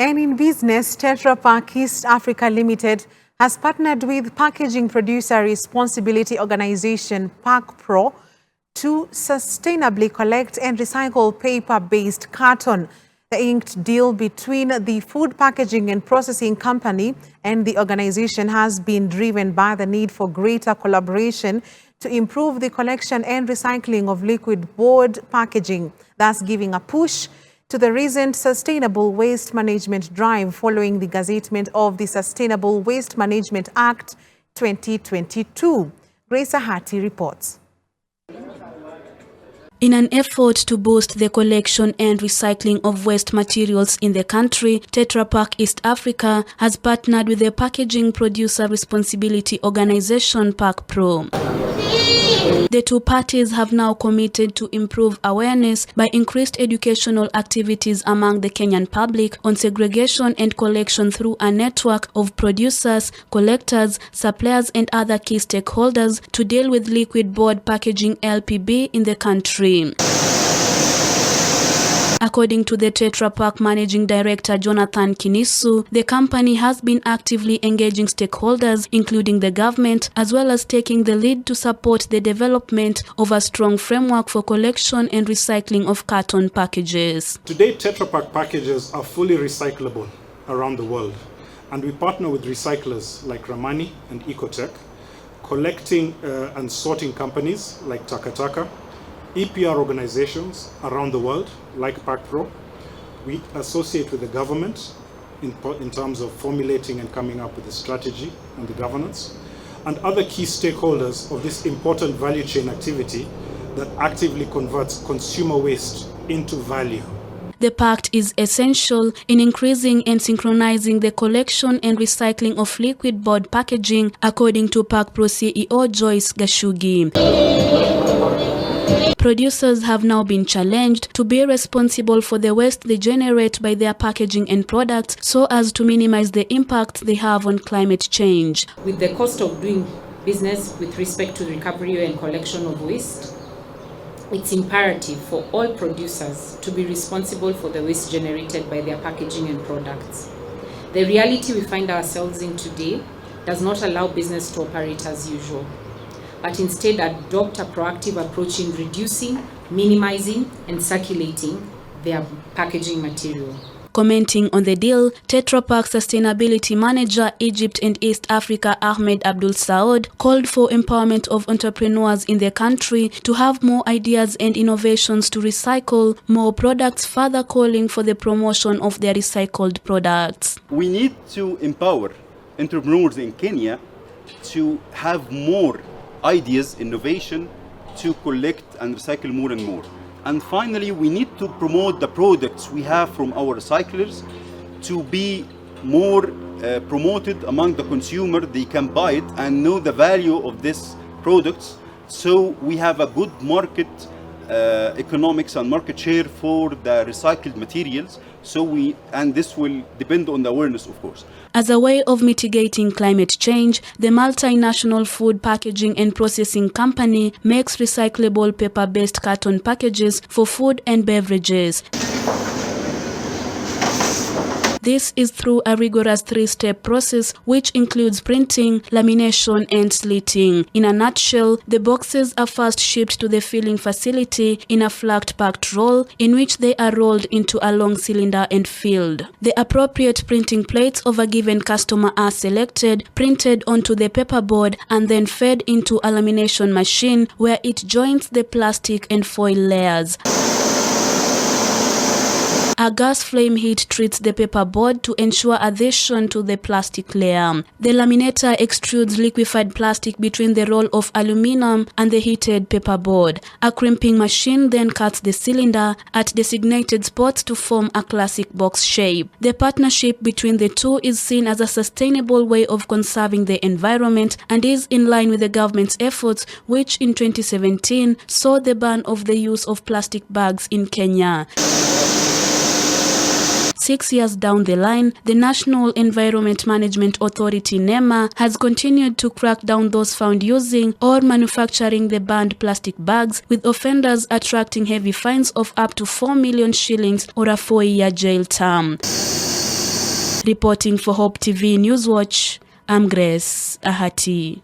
And in business, Tetra Pak East Africa Limited has partnered with packaging producer responsibility organization PAKPRO to sustainably collect and recycle paper-based carton. The inked deal between the food packaging and processing company and the organization has been driven by the need for greater collaboration to improve the collection and recycling of liquid board packaging, thus giving a push to the recent Sustainable Waste Management Drive following the gazettement of the Sustainable Waste Management Act 2022. Grace Ahati reports. In an effort to boost the collection and recycling of waste materials in the country, Tetra Pak East Africa has partnered with the packaging producer responsibility organization PAKPRO. The two parties have now committed to improve awareness by increased educational activities among the Kenyan public on segregation and collection through a network of producers, collectors, suppliers and other key stakeholders to deal with liquid board packaging LPB in the country. According to the Tetra Pak Managing Director Jonathan Kinisu, the company has been actively engaging stakeholders, including the government, as well as taking the lead to support the development of a strong framework for collection and recycling of carton packages. Today, Tetra Pak packages are fully recyclable around the world, and we partner with recyclers like Ramani and Ecotech, collecting and sorting companies like Taka, EPR organizations around the world, like PAKPRO. We associate with the government in terms of formulating and coming up with the strategy and the governance, and other key stakeholders of this important value chain activity that actively converts consumer waste into value. The pact is essential in increasing and synchronizing the collection and recycling of liquid board packaging, according to PAKPRO CEO Joyce Gashugi. Producers have now been challenged to be responsible for the waste they generate by their packaging and products so as to minimize the impact they have on climate change. With the cost of doing business with respect to recovery and collection of waste, it's imperative for all producers to be responsible for the waste generated by their packaging and products. The reality we find ourselves in today does not allow business to operate as usual, but instead adopt a proactive approach in reducing, minimizing, and circulating their packaging material. Commenting on the deal, Tetra Pak Sustainability Manager Egypt and East Africa Ahmed Abdul Saud called for empowerment of entrepreneurs in the country to have more ideas and innovations to recycle more products, further calling for the promotion of their recycled products. We need to empower entrepreneurs in Kenya to have more ideas, innovation, to collect and recycle more and more. And finally, we need to promote the products we have from our recyclers to be more promoted among the consumer. They can buy it and know the value of these products, so we have a good market economics and market share for the recycled materials. And this will depend on the awareness, of course. As a way of mitigating climate change, the multinational food packaging and processing company makes recyclable paper-based carton packages for food and beverages. This is through a rigorous three-step process which includes printing, lamination and slitting. In a nutshell, the boxes are first shipped to the filling facility in a flat packed roll in which they are rolled into a long cylinder and filled. The appropriate printing plates of a given customer are selected, printed onto the paperboard and then fed into a lamination machine where it joins the plastic and foil layers. A gas flame heat treats the paperboard to ensure adhesion to the plastic layer. The laminator extrudes liquefied plastic between the roll of aluminum and the heated paperboard. A crimping machine then cuts the cylinder at designated spots to form a classic box shape. The partnership between the two is seen as a sustainable way of conserving the environment and is in line with the government's efforts, which in 2017 saw the ban of the use of plastic bags in Kenya. 6 years down the line, the National Environment Management Authority (NEMA) has continued to crack down those found using or manufacturing the banned plastic bags, with offenders attracting heavy fines of up to 4 million shillings or a 4-year jail term. Reporting for Hope TV Newswatch, I'm Grace Ahati.